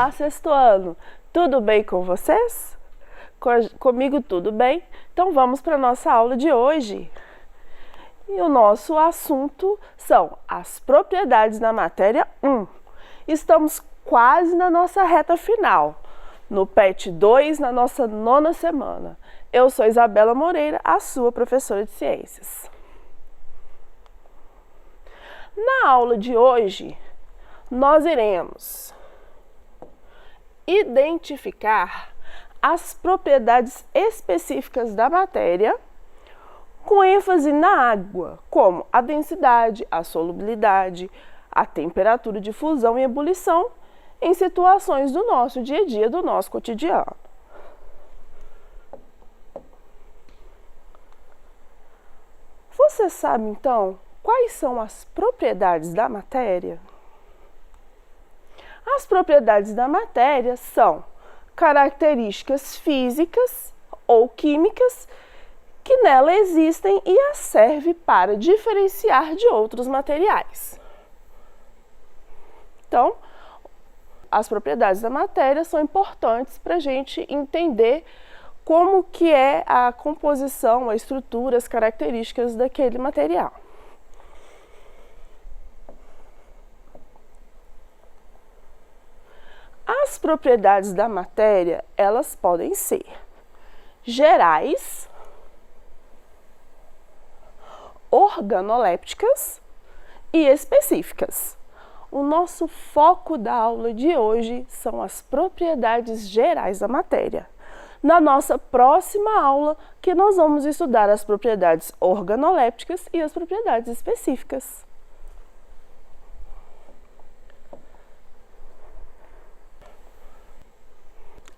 Olá, sexto ano! Tudo bem com vocês? Comigo tudo bem? Então vamos para a nossa aula de hoje. E o nosso assunto são as propriedades da matéria 1. Estamos quase na nossa reta final, no PET 2, na nossa 9ª semana. Eu sou Isabela Moreira, a sua professora de ciências. Na aula de hoje, nós iremos identificar as propriedades específicas da matéria, com ênfase na água, como a densidade, a solubilidade, a temperatura de fusão e ebulição, em situações do nosso dia a dia, do nosso cotidiano. Você sabe, então, quais são as propriedades da matéria? As propriedades da matéria são características físicas ou químicas que nela existem e a serve para diferenciar de outros materiais. Então, as propriedades da matéria são importantes para a gente entender como que é a composição, a estrutura, as características daquele material. As propriedades da matéria, elas podem ser gerais, organolépticas e específicas. O nosso foco da aula de hoje são as propriedades gerais da matéria. Na nossa próxima aula, que nós vamos estudar as propriedades organolépticas e as propriedades específicas.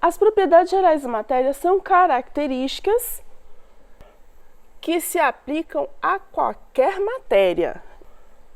As propriedades gerais da matéria são características que se aplicam a qualquer matéria,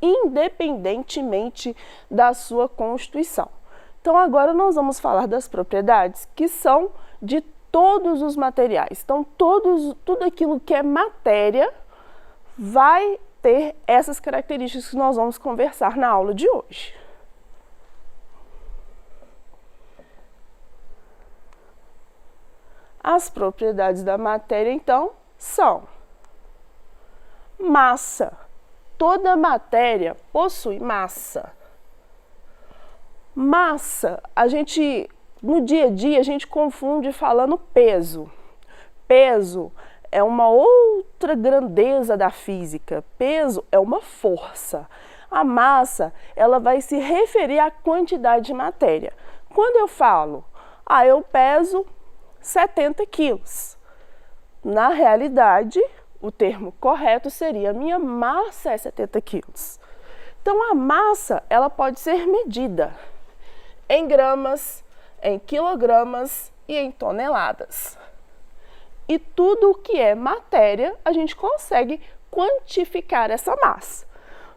independentemente da sua constituição. Então, agora nós vamos falar das propriedades que são de todos os materiais. Então, tudo aquilo que é matéria vai ter essas características que nós vamos conversar na aula de hoje. As propriedades da matéria, então, são massa. Toda matéria possui massa. Massa, no dia a dia, a gente confunde falando peso. Peso é uma outra grandeza da física. Peso é uma força. A massa, ela vai se referir à quantidade de matéria. Quando eu falo, eu peso 70 quilos. Na realidade, o termo correto seria minha massa é 70 quilos. Então, a massa, ela pode ser medida em gramas, em quilogramas e em toneladas. E tudo o que é matéria, a gente consegue quantificar essa massa.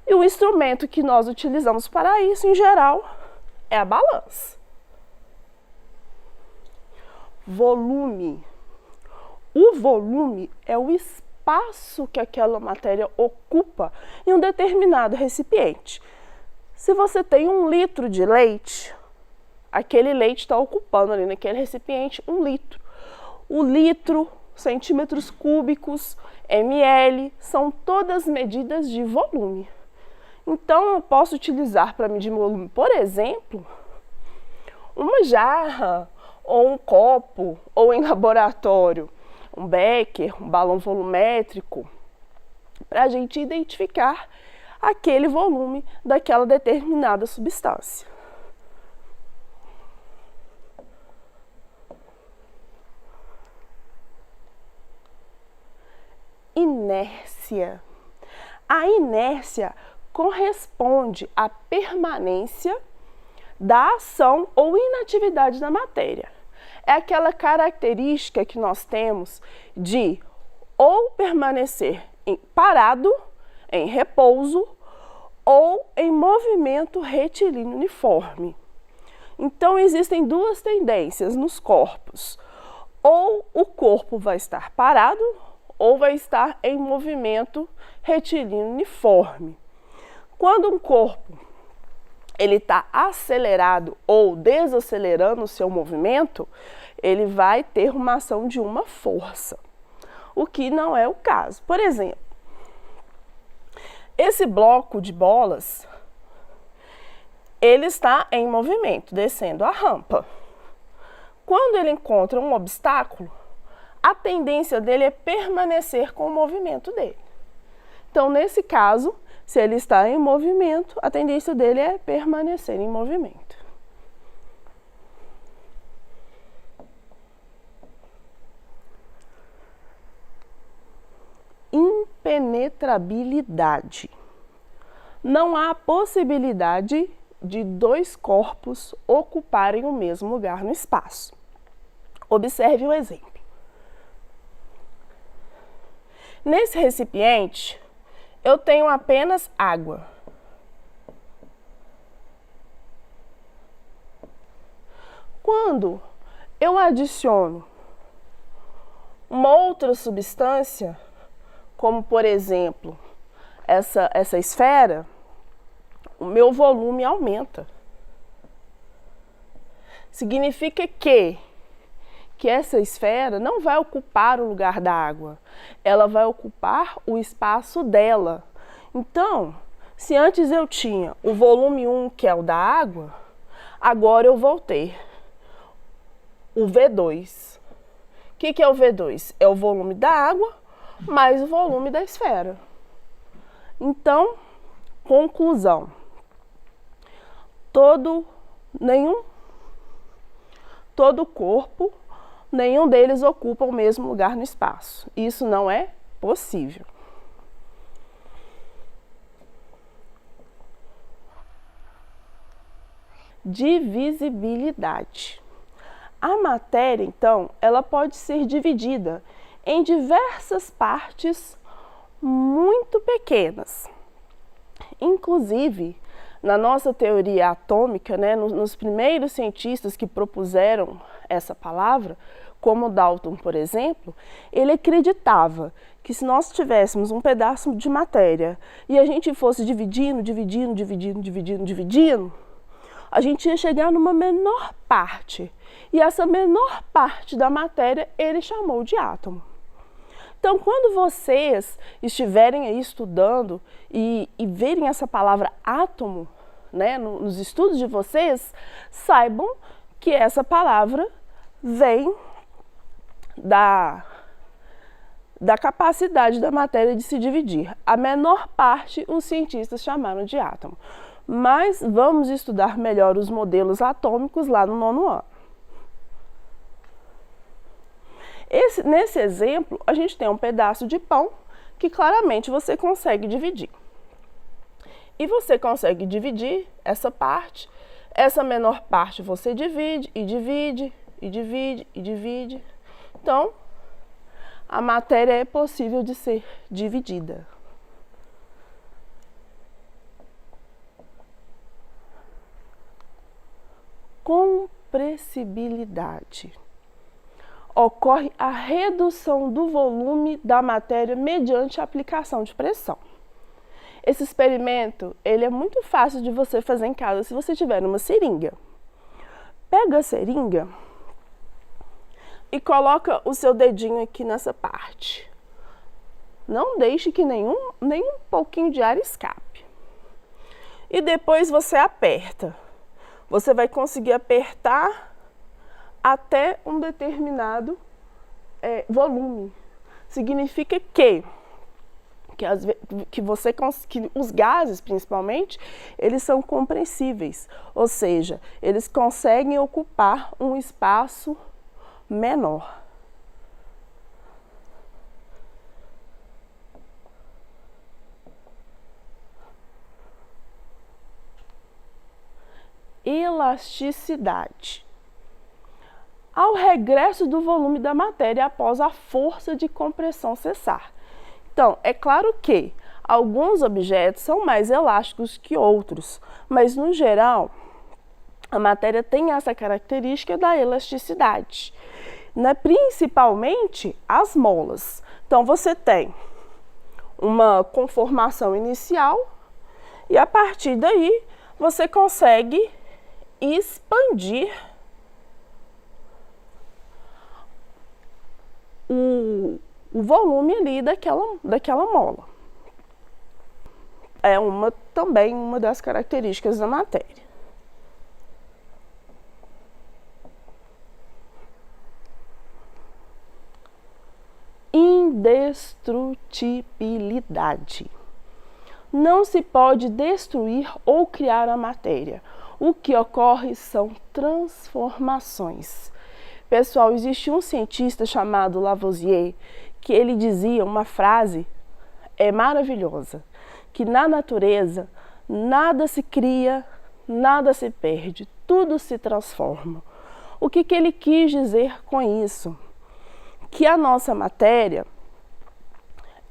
E o instrumento que nós utilizamos para isso, em geral, é a balança. Volume. O volume é o espaço que aquela matéria ocupa em um determinado recipiente. Se você tem 1 litro de leite, aquele leite está ocupando ali naquele recipiente 1 litro. O litro, centímetros cúbicos, ml, são todas medidas de volume. Então, eu posso utilizar para medir volume, por exemplo, uma jarra, ou um copo, ou em laboratório, um becker, um balão volumétrico, para a gente identificar aquele volume daquela determinada substância. Inércia. A inércia corresponde à permanência da ação ou inatividade da matéria. É aquela característica que nós temos de ou permanecer parado, em repouso, ou em movimento retilíneo uniforme. Então, existem duas tendências nos corpos. Ou o corpo vai estar parado, ou vai estar em movimento retilíneo uniforme. Quando um corpo ele está acelerado ou desacelerando o seu movimento, ele vai ter uma ação de uma força, o que não é o caso. Por exemplo, esse bloco de bolas, ele está em movimento, descendo a rampa. Quando ele encontra um obstáculo, a tendência dele é permanecer com o movimento dele. Então, nesse caso, se ele está em movimento, a tendência dele é permanecer em movimento. Impenetrabilidade. Não há possibilidade de dois corpos ocuparem o mesmo lugar no espaço. Observe o exemplo. Nesse recipiente, eu tenho apenas água. Quando eu adiciono uma outra substância, como por exemplo, essa esfera, o meu volume aumenta. Significa que essa esfera não vai ocupar o lugar da água, ela vai ocupar o espaço dela. Então, se antes eu tinha o volume 1, que é o da água, agora eu vou ter o V2. O que é o V2? É o volume da água mais o volume da esfera. Então, conclusão. Todo corpo, nenhum deles ocupa o mesmo lugar no espaço. Isso não é possível. Divisibilidade. A matéria, então, ela pode ser dividida em diversas partes muito pequenas. Inclusive, na nossa teoria atômica, né, nos primeiros cientistas que propuseram essa palavra, como Dalton, por exemplo, ele acreditava que se nós tivéssemos um pedaço de matéria e a gente fosse dividindo, a gente ia chegar numa menor parte. E essa menor parte da matéria ele chamou de átomo. Então, quando vocês estiverem aí estudando e verem essa palavra átomo, né, nos estudos de vocês, saibam que essa palavra vem da capacidade da matéria de se dividir. A menor parte os cientistas chamaram de átomo. Mas vamos estudar melhor os modelos atômicos lá no 9º ano. Nesse exemplo, a gente tem um pedaço de pão que claramente você consegue dividir. E você consegue dividir essa parte, essa menor parte você divide, e divide, e divide, e divide. Então, a matéria é possível de ser dividida. Compressibilidade. Ocorre a redução do volume da matéria mediante a aplicação de pressão. Esse experimento, ele é muito fácil de você fazer em casa se você tiver uma seringa. Pega a seringa e coloca o seu dedinho aqui nessa parte. Não deixe que nem um pouquinho de ar escape. E depois você aperta. Você vai conseguir apertar até um determinado volume. Significa que os gases, principalmente, eles são compressíveis, ou seja, eles conseguem ocupar um espaço menor. Elasticidade. Ao regresso do volume da matéria após a força de compressão cessar. Então, é claro que alguns objetos são mais elásticos que outros, mas no geral, a matéria tem essa característica da elasticidade, né? Principalmente as molas. Então, você tem uma conformação inicial e a partir daí você consegue expandir o volume ali daquela mola. É também uma das características da matéria. Indestrutibilidade. Não se pode destruir ou criar a matéria. O que ocorre são transformações. Pessoal, existe um cientista chamado Lavoisier que ele dizia uma frase maravilhosa, que na natureza nada se cria, nada se perde, tudo se transforma. O que ele quis dizer com isso? Que a nossa matéria,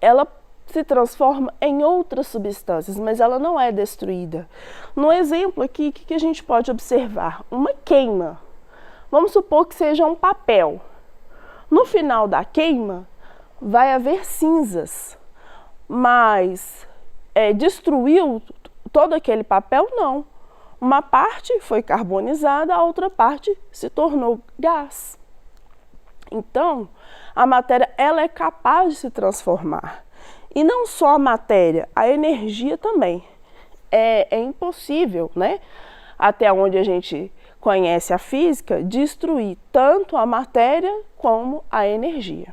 ela se transforma em outras substâncias, mas ela não é destruída. No exemplo aqui, o que a gente pode observar? Uma queima. Vamos supor que seja um papel. No final da queima, vai haver cinzas, mas destruiu todo aquele papel? Não. Uma parte foi carbonizada, a outra parte se tornou gás. Então, a matéria ela é capaz de se transformar. E não só a matéria, a energia também. É impossível, né? Até onde a gente conhece a física, destruir tanto a matéria como a energia.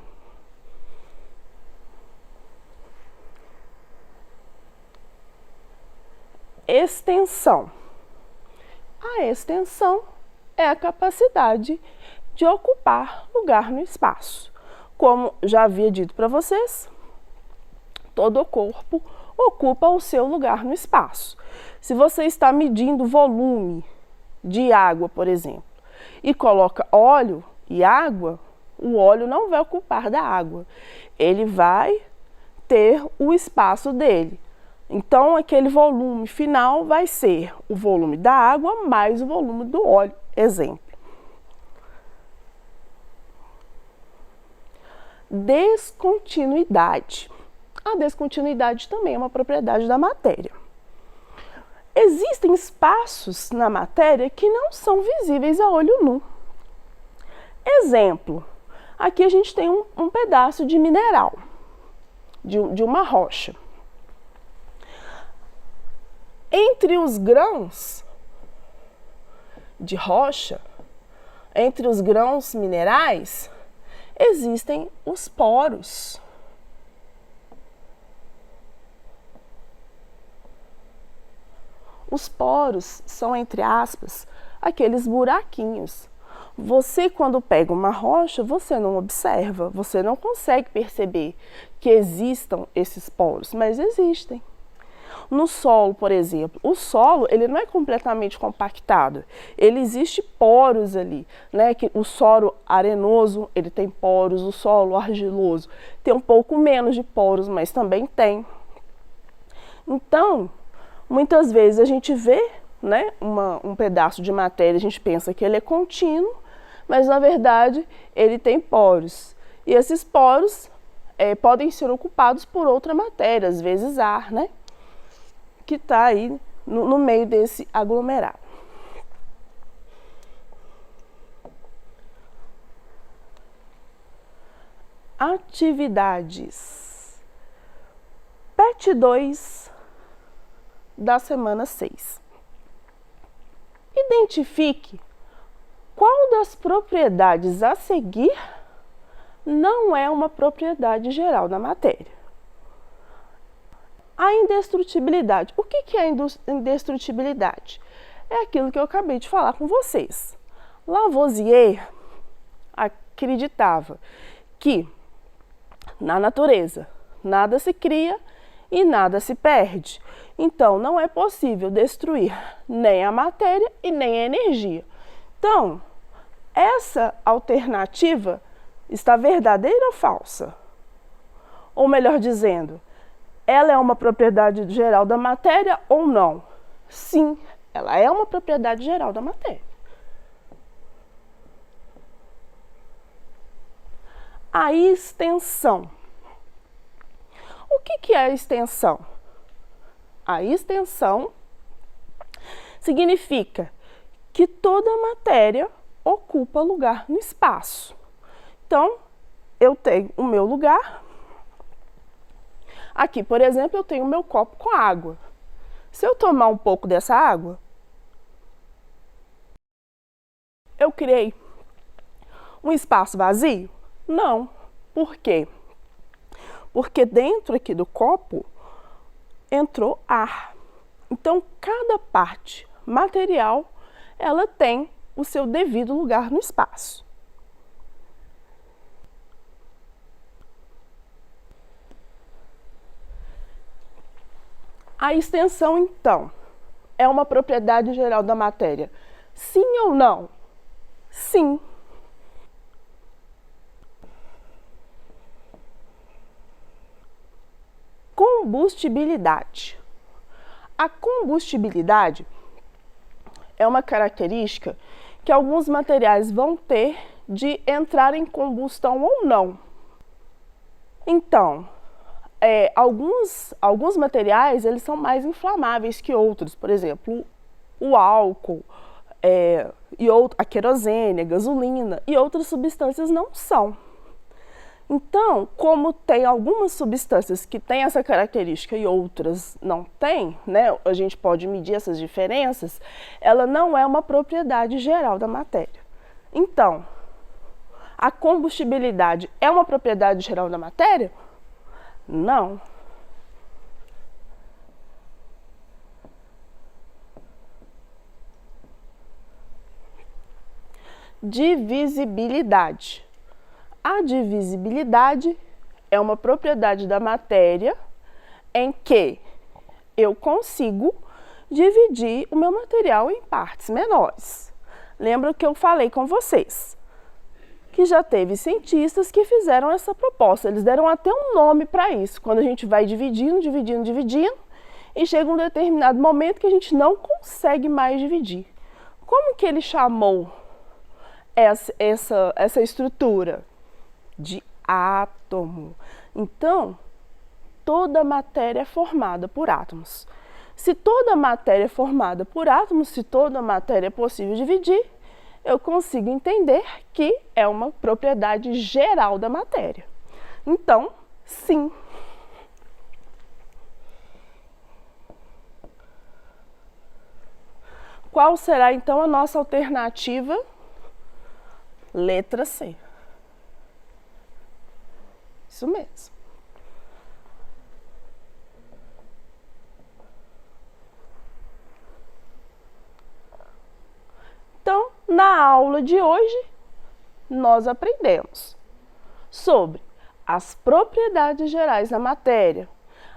Extensão. A extensão é a capacidade de ocupar lugar no espaço. Como já havia dito para vocês, todo o corpo ocupa o seu lugar no espaço. Se você está medindo volume de água, por exemplo, e coloca óleo e água, o óleo não vai ocupar da água. Ele vai ter o espaço dele. Então, aquele volume final vai ser o volume da água mais o volume do óleo. Exemplo. Descontinuidade. A descontinuidade também é uma propriedade da matéria. Existem espaços na matéria que não são visíveis a olho nu. Exemplo, aqui a gente tem um pedaço de mineral, de uma rocha. Entre os grãos de rocha, entre os grãos minerais, existem os poros. Os poros são, entre aspas, aqueles buraquinhos. Você, quando pega uma rocha, você não observa, você não consegue perceber que existam esses poros, mas existem. No solo, por exemplo, o solo ele não é completamente compactado, ele existe poros ali, né? O solo arenoso ele tem poros, o solo argiloso tem um pouco menos de poros, mas também tem. Então, muitas vezes a gente vê, né, um pedaço de matéria, a gente pensa que ele é contínuo, mas na verdade ele tem poros. E esses poros podem ser ocupados por outra matéria, às vezes ar, né? Que está aí no meio desse aglomerado. Atividades. PET 2 da semana 6. Identifique qual das propriedades a seguir não é uma propriedade geral da matéria. A indestrutibilidade. O que é indestrutibilidade? É aquilo que eu acabei de falar com vocês. Lavoisier acreditava que na natureza nada se cria e nada se perde. Então, não é possível destruir nem a matéria e nem a energia. Então, essa alternativa está verdadeira ou falsa? Ou melhor dizendo, ela é uma propriedade geral da matéria ou não? Sim, ela é uma propriedade geral da matéria. A extensão. O que é a extensão? A extensão Significa que toda matéria ocupa lugar no espaço. Então, eu tenho o meu lugar. Aqui, por exemplo, eu tenho o meu copo com água. Se eu tomar um pouco dessa água, eu criei um espaço vazio? Não. Por quê? Porque dentro aqui do copo entrou ar. Então, cada parte material, ela tem o seu devido lugar no espaço. A extensão, então, é uma propriedade geral da matéria? Sim ou não? Sim. Combustibilidade. A combustibilidade é uma característica que alguns materiais vão ter de entrar em combustão ou não. Então, alguns materiais eles são mais inflamáveis que outros, por exemplo, o álcool, a querosene, a gasolina e outras substâncias não são. Então, como tem algumas substâncias que têm essa característica e outras não têm, né, a gente pode medir essas diferenças, ela não é uma propriedade geral da matéria. Então, a combustibilidade é uma propriedade geral da matéria? Não. Divisibilidade. A divisibilidade é uma propriedade da matéria em que eu consigo dividir o meu material em partes menores. Lembra que eu falei com vocês que já teve cientistas que fizeram essa proposta. Eles deram até um nome para isso, quando a gente vai dividindo, e chega um determinado momento que a gente não consegue mais dividir. Como que ele chamou essa estrutura? De átomo. Então, toda matéria é formada por átomos. Se toda matéria é formada por átomos, se toda matéria é possível dividir, eu consigo entender que é uma propriedade geral da matéria. Então, sim. Qual será então a nossa alternativa? Letra C. Isso mesmo. Então, na aula de hoje, nós aprendemos sobre as propriedades gerais da matéria.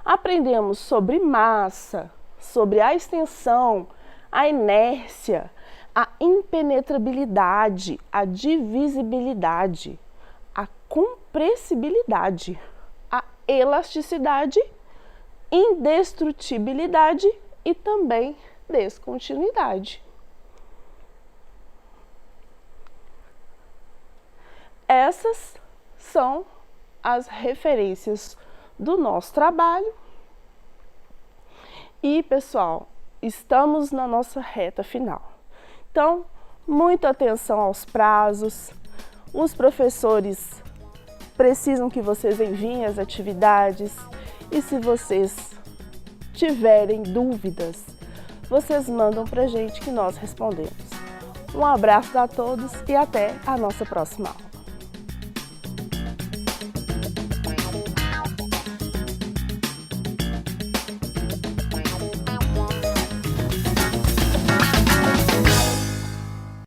Aprendemos sobre massa, sobre a extensão, a inércia, a impenetrabilidade, a divisibilidade, a compressibilidade, a elasticidade, indestrutibilidade e também descontinuidade. Essas são as referências do nosso trabalho. E, pessoal, estamos na nossa reta final. Então, muita atenção aos prazos. Os professores precisam que vocês enviem as atividades e se vocês tiverem dúvidas, vocês mandam pra gente que nós respondemos. Um abraço a todos e até a nossa próxima aula.